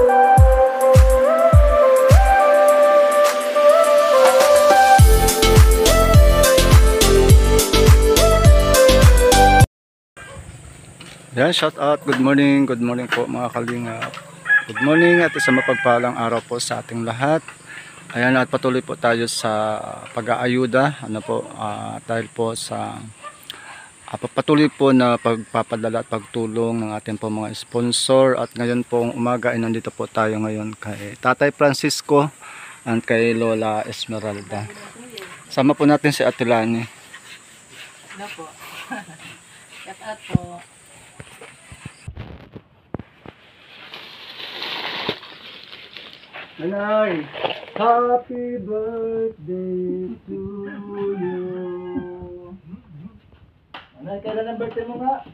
Yan, shout out, good morning po mga kalingap. Good morning at isang mapagpalang araw po sa ating lahat. Ayan, at patuloy po tayo sa pag-aayuda, dahil po sa patuloy po na pagpapadala at pagtulong ng ating po mga sponsor. At ngayon pong umaga ay nandito po tayo ngayon kay Tatay Francisco at kay Lola Esmeralda. Sama po natin si Ate Lani. Ano po? Shout out po. Nanay, happy birthday to you. Nanay, kailan ang birthday mo nga?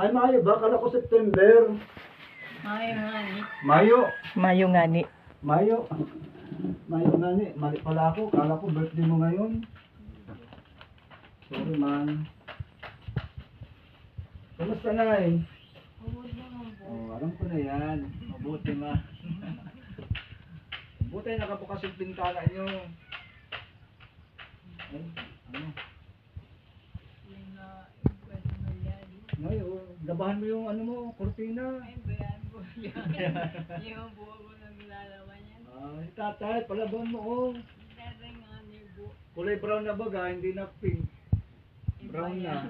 Ay, Mayo ba? Kala ko September. Mayo. Mayo nga ni. Mayo nga ni. Mali pala ako. Kala ko birthday mo ngayon. Sorry man. Kamusta, Nay? Oh, alam ko na yan. Mabuti ma. Mabuti nakabukas yung pintana nyo. Ay, ano? Ngayon, labahan mo yung ano mo, kurtina. Yung buo ko na nilalaman yan. Si Tatay, palaban mo oh. Kulay brown na baga, hindi na pink. Brown na.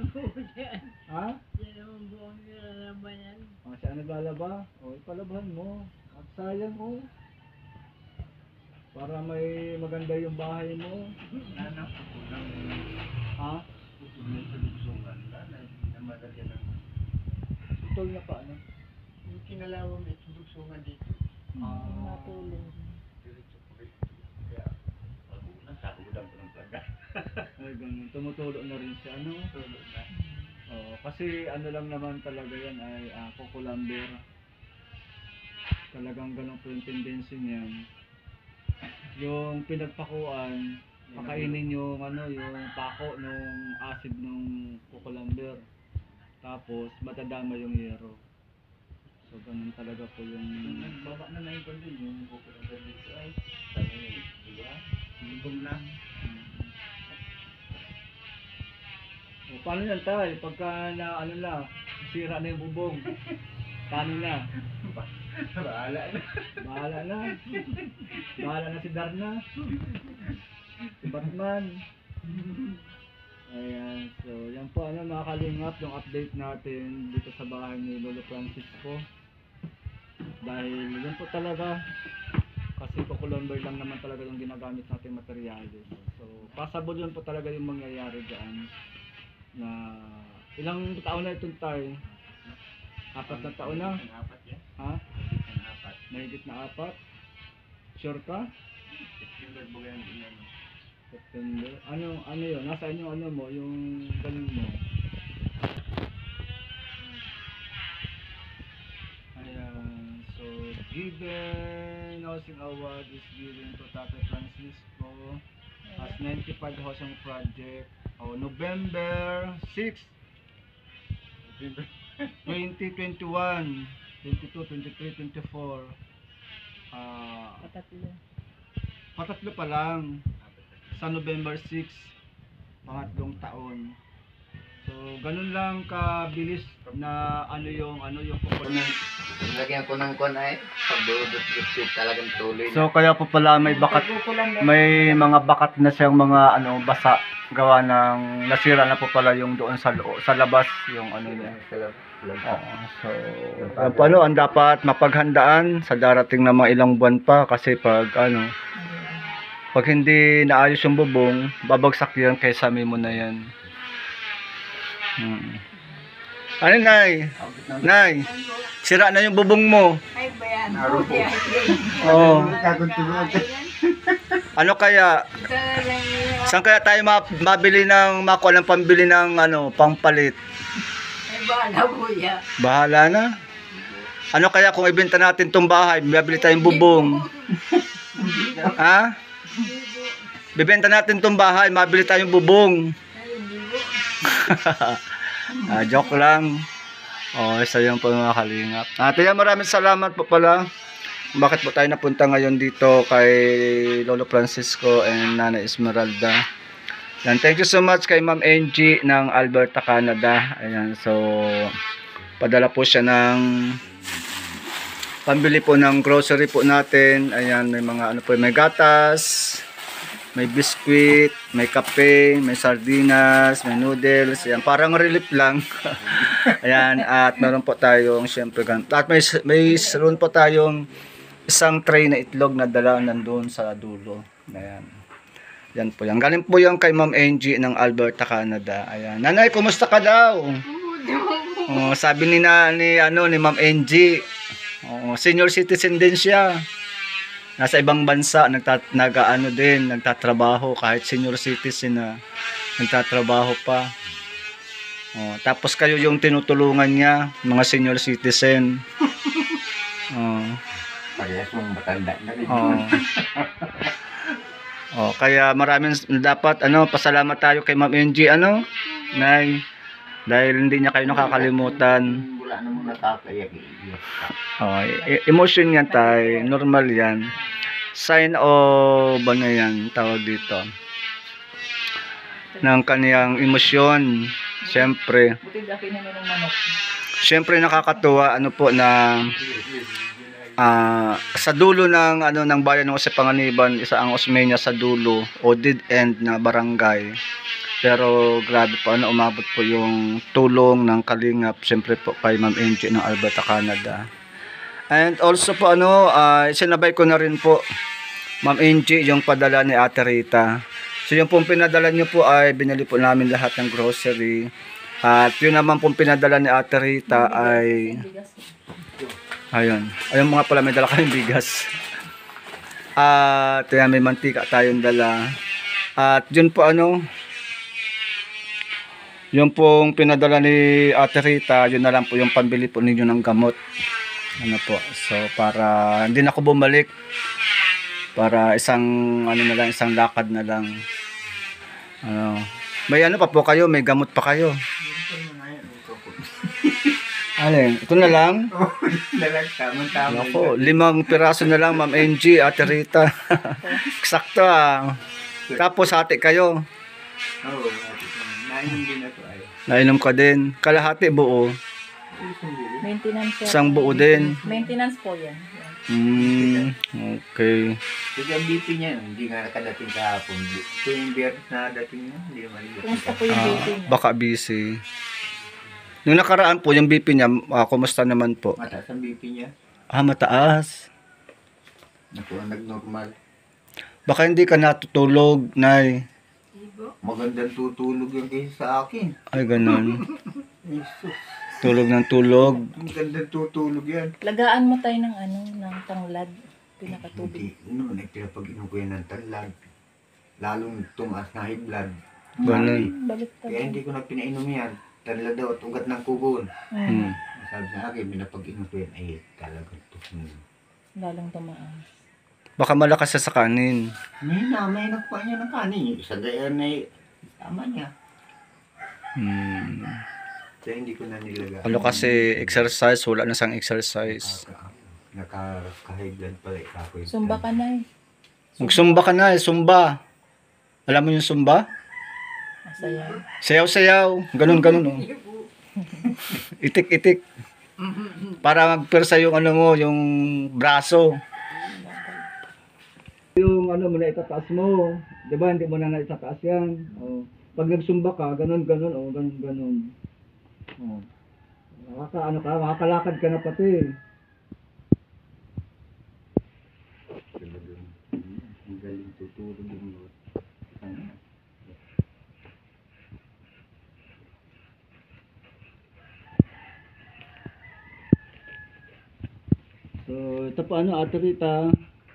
Ha? Yan ang buong nilalaman yan. Siya naglalaba? O, ipalabahan mo. At sayang mo. Para may maganda yung bahay mo. Ha? Tutol na pa, ano? Yung kinalaman may sudugsungan dito. Matulog. Ay, ganun. Tumutulo na rin siya, ano? Tulog na. Kasi ano lang naman talaga yan ay kukulamber. Talagang ganun po yung tendency niyan. Yung pinagpakuan, pakainin yung yung pako nung acid nung kukulamber. Tapos matadama yung yero. So ganun talaga po yung Nagbaba na yung kondin yung kukulamber dito ay. Sabi niya, hingom na. Paano yan tayo? Pagka na sira na yung bubong. Paano na? Bahala na. Bahala na. Bahala na si Darna. Si Batman. Ayan. So, yan po mga kalingap yung update natin dito sa bahay ni Lolo Francisco. Dahil yan po talaga. Kasi kukulamber lang naman talaga yung ginagamit natin materyales. So, possible yun po talaga yung mangyayari dyan. Na ilang taon na itong tayo? 4 na taon na? Apat yan. Ha? Apat. Mahigit na 4? Sure ka? September ba yan din yan? September? Ano yun? Nasaan yung mo? Yung ganun mo? Ayan. So, given housing award is given to Tatay Francisco as 95 housing project. November 6, 2021, 22, 23, 24. Patatlo pa lang sa November 6, pangatlong taon. So, ganun lang kabilis na yung kukunin. Lagyan ko ng kon ay pagdudot-dot talagang tuloy. So, kaya po pala may mga bakat na siyang mga basa gawa ng nasira na po pala yung doon sa labas yung niya. Oo. So, ang dapat mapaghandaan sa darating na mga ilang buwan pa kasi pag hindi naayos yung bubong, babagsak yan kaysa mo na yan. Ano, Nay? Nay, sira na yung bubong mo. Ay, bayan. Oo. Ano kaya? Saan kaya tayo makuha ng pambili ng pangpalit? Ay, bahala kuya. Bahala na. Ano kaya kung ibenta natin tong bahay, bibili tayong bubong? Ha? Bibenta natin tong bahay, mabili tayong bubong. Joke lang. Oh, isa yun po mga kalingap. Ate, maraming salamat po pala. Bakit po tayo napunta ngayon dito kay Lolo Francisco and Nana Esmeralda. Yan, thank you so much kay Ma'am Angie ng Alberta, Canada. Ayan, so padala po siya ng pambili po ng grocery po natin. Ayan, may mga ano po, may gatas, may biscuit, may kape, may sardinas, may noodles. Ayan, parang relief lang. Ayan, at meron po tayong syempre at may meron po tayong isang tray na itlog na dala nandun sa dulo. Ayan. Yan po yan. Galing po yan kay Ma'am Angie ng Alberta, Canada. Ayan. Nanay, kumusta ka daw? Oh, sabi ni Ma'am Angie, senior citizen din siya. Nasa ibang bansa, nagtatrabaho kahit senior citizen na nagtatrabaho pa. Oh, tapos kayo yung tinutulungan niya, mga senior citizen. Oh. Parehas mong matanda na rin. Oh. Oh, kaya maraming dapat pasalamat tayo kay Ma'am Angie Nay, dahil hindi niya kayo nakakalimutan. Wala namang nakakayak. Oh, emotion yan tay, normal yan. Sign of yan tawag dito. Ng kaniyang emosyon. Siyempre. Buti dati na merong manok. Siyempre nakakatuwa na sa dulo ng bayan ng Jose Panganiban, isa ang Osmeña sa dulo o dead end na barangay. Pero grabe po umabot po yung tulong ng Kalingap siyempre po kay Ma'am Angie ng Alberta, Canada. And also po sinabay ko na rin po Ma'am Angie yung padala ni Ate Rita. So yung pong pinadala niyo po ay binili po namin lahat ng grocery. At yun naman pong pinadala ni Ate Rita ay ayun mga pala, may dala kayong bigas. At may mantika tayong dala. At yun po yung pong pinadala ni Ate Rita, yun na lang po yung pambili po ninyo ng gamot. So para hindi na ako bumalik. Para isang isang lakad na lang. May pa po kayo, may gamot pa kayo. Alin, ito na lang. Tama-tama. Ako, 5 piraso na lang, Ma'am Angie, Ate Rita. Eksakto Tapos hati kayo. Oo, nainom din ako ay. Nainom ka din. Kalahati buo. Maintenance po. Isang buo din. Maintenance po yan. Okay. Kasi ang BP niya, hindi nga nakadating kahapon. Ito yung beer na dating niya, hindi naman yung Kumusta po yung BP niya? Baka busy. Nung nakaraan po, yung BP niya, kumusta naman po? mataas ang BP niya. Mataas. Naku, nag-normal. Baka hindi ka natutulog, Nay. Magandang tutulog yung kaysa sa akin. Ay, ganun. Jesus. Tulog ng tulog. Magandang tutulog yan. Lagaan mo tayo ng ng tanglad. Pinakatubig. Noon, pinapag-inom ko yan ng tanlad. Lalong tumaas na high blood. Ganun. Balik Kaya hindi ko na pinainom yan. Tanlad daw at ugat ng kubon. Hmm. Sabi sa akin, pinapag-inom ko yan. Ay, talagang Lalong tumaas. Baka malakas sa kanin. May nagpa niya ng kanin. Sa gayon ay tama niya. Kaya hindi ko na nilagay. Kasi exercise, wala na sang exercise. Naka-high blood pala. Sumba ka na Magsumba ka na, Zumba. Alam mo yung Zumba? Masaya. Sayaw-sayaw. Ganun. Itik-itik. Para magpersa yung yung braso. Yung mo na itataas mo. 'Di ba? Hindi mo na itataas yan. Pag nagsumba ka, ganun. Ganun. Makakalakad ka na pati. Ang galing tutulog yung So, ito po Ate Rita.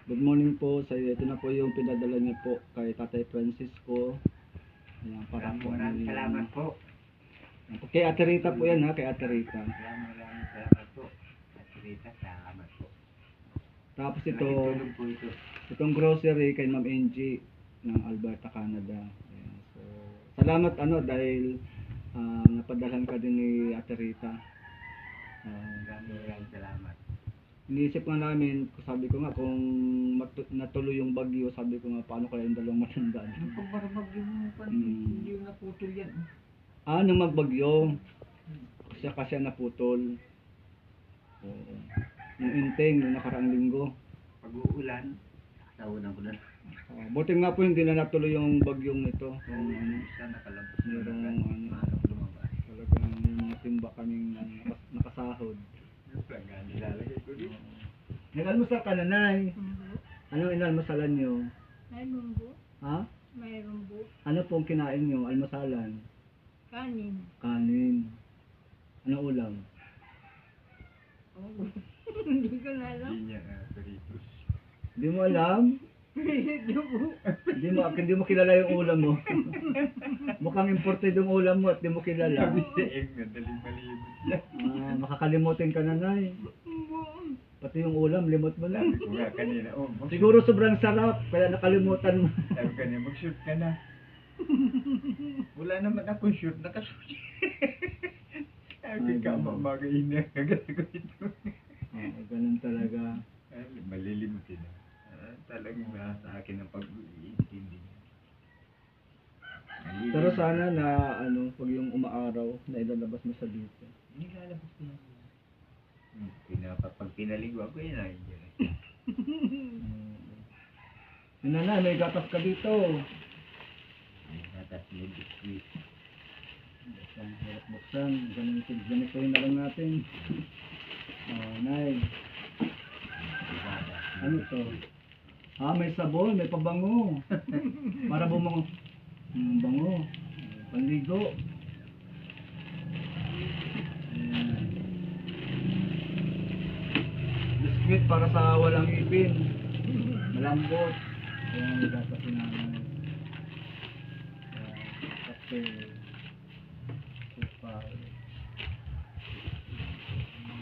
Good morning po sa iyo. Ito na po yung pinadala niyo po kay Tatay Francisco. Ayan, para po. Maraming salamat po. Kay Ate Rita po yan kay Ate Rita. Maraming salamat po. At Rita, salamat po. Tapos Tulog po ito. itong grocery kay Ma'am Angie ng Alberta, Canada. Ayan. So, salamat dahil napadalhan ka din ni Ate Rita. Maraming salamat. Iniisip nga namin, sabi ko nga kung natuloy yung bagyo, sabi ko nga paano kaya yung dalawang matanda. Yung pagbarbag yung Mm. hindi yung naputol yan. Nung magbagyo, kasi naputol. Oo. Yung inting, yung nakaraang linggo. Pag-uulan, tawanan ko na. Buti nga po hindi na natuloy yung bagyong ito. Yung ano, Isa nakalabas na merong agad. ano, Lumabas. talagang yung mga timba kaming nakasahod. Yung plaga, nilalagay ko dito. Nag-almusal ka na, Nay. Munggo. Ano inalmusalan nyo? May munggo. Ha? May rumbo. Ano pong kinain nyo? Almusalan? Kanin. Kanin. Ano ulam? Oh. Hindi ko na alam. Hindi niya peritos. Hindi mo alam? Hindi mo kilala yung ulam mo. Mukhang imported yung ulam mo at hindi mo kilala. Sabi si Eng, madaling malimot. Makakalimutin ka na, Nay. Pati yung ulam, limot mo na. Sabi ko nga kanina, Siguro sobrang sarap, kaya nakalimutan mo. sabi ko kanina, mag-shoot ka na. Wala naman akong shoot, nakashoot. Sabi ka, mamagayin na, kagaya ko ito. Ganun talaga. Malilimutin na. Talagang nasa akin ang pag-iintindi niya. Pero sana na pag yung umaaraw, na ilalabas mo sa dito. Nilalabas ko yan. Pag pinaligwa ko yun ay yun. Nanay, may gatas ka dito. Natas mo biskuit. Buksan, ganito na lang natin. Nay, ano to? May sabon, may pabango. Para bumango. Bango. Panligo. Biscuit para sa walang ipin. Malambot. Ayan, gatas si nanay. Kape. Kupal.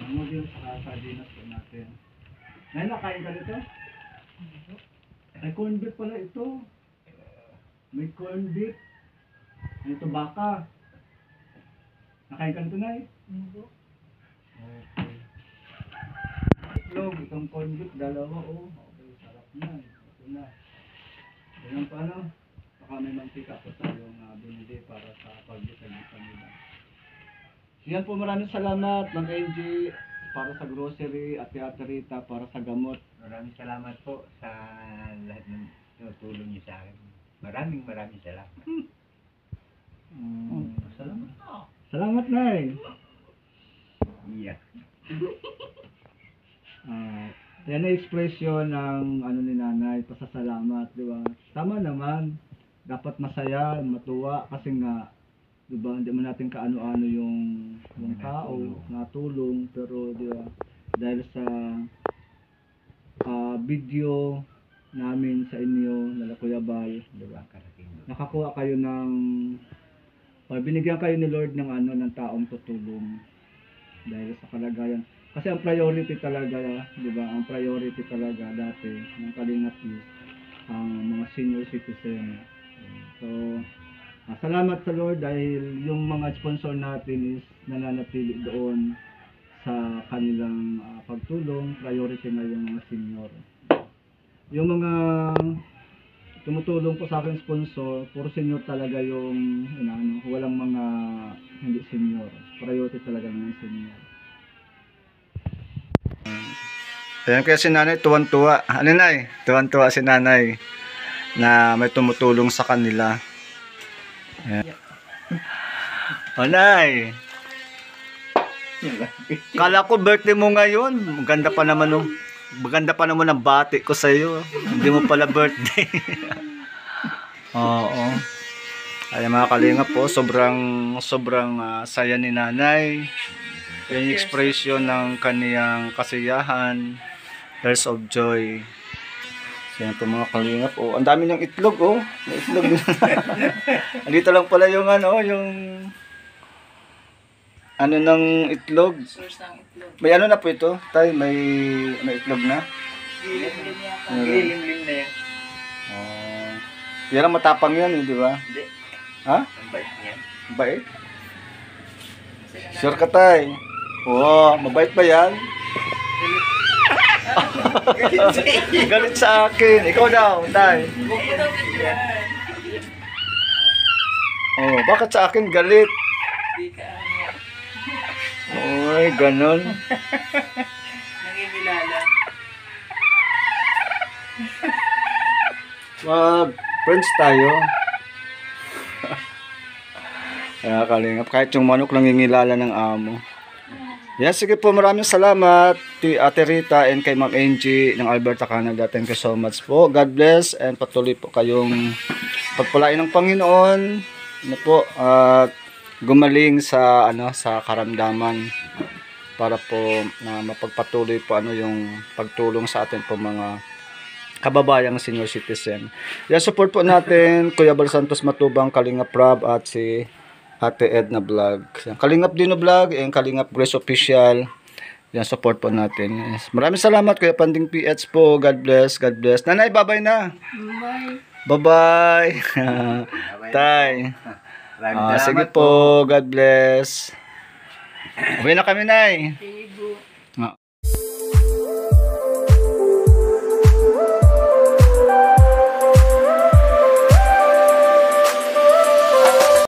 Ano din sa sardinas po natin. Nay, nakain ka nito? Ay, corn beef pala ito. May corn beef. Ito baka. Nakain ka nito, Nay? Munggo. Okay. Itlog, itong corn beef, dalawa, Okay, sarap na. Ito na. Ganyan pa, baka may mantika po tayong binili para sa pag-gitan nila. Yan po, maraming salamat, Mang Angie, para sa grocery at Ate Rita para sa gamot. Maraming salamat po sa lahat ng tinutulong niyo sa akin. Maraming salamat. Salamat. Salamat, Nay. Yeah. Yan ang ekspresyon ng ni Nanay, pasasalamat, di ba? Tama naman, dapat masaya, matuwa, kasi nga, di ba, hindi man natin kaano-ano yung tao, natulong, pero di ba, dahil sa video namin sa inyo, nala Kuya Bal, di ba, nakakuha kayo ng, binigyan kayo ni Lord ng ng taong tutulong dahil sa kalagayan. Kasi ang priority talaga, di ba, ang priority talaga dati ng Kalingap is ang mga senior citizen. So, salamat sa Lord dahil yung mga sponsor natin is nananatili doon sa kanilang pagtulong. Priority na yung mga senior. Yung mga tumutulong po sa akin sponsor, puro senior talaga yung walang mga hindi senior. Priority talaga ng senior. Ayan, kaya si nanay tuwan-tuwa. Ano, Nay? Tuwan-tuwa si nanay na may tumutulong sa kanila. Ayan. O, Nay, kala ko birthday mo ngayon. Maganda pa naman ang bati ko sa iyo. Hindi mo pala birthday. Oo. Ay, mga kalingap po, sobrang saya ni nanay. Yung expression ng kaniyang kasiyahan, tears of joy. Yan po mga kalingap. Ang dami ng itlog, May itlog din. Andito lang pala yung ng itlog. Source ng itlog. May na po ito? Tay, may itlog na? Gilim-gilim yata. Gilim-lim na yan. Yan ang matapang yan, di ba? Hindi. Ha? Ang bait niya. Bait? Sure ka, Tay? Oo, mabait ba yan? Galit sa akin. Ikaw daw, tay. Oh, bakit sa akin galit? Oy, ganon. Nangimilala. Friends tayo. Kaya kalingap, kahit yung manok nangingilala ng amo. Yan, sige po, maraming salamat Ate Rita and kay Ma'am Angie ng Alberta, Canada. Thank you so much po. God bless and patuloy po kayong pagpalain ng Panginoon. Ano po, at gumaling sa sa karamdaman para po na mapagpatuloy po yung pagtulong sa atin po mga kababayang senior citizen. Yan, support po natin Kuya Bal Santos Matubang, Kalingap Rob at si Ate Edna Vlog. Kalingap Dino Vlog and Kalingap Grace Official. Yan, support po natin. Yes. Maraming salamat Kuya Panding PH po. God bless, God bless. Nanay, bye-bye na. Bye-bye. Tay. Sige po, God bless. Uwi na kami, Nay. Sige.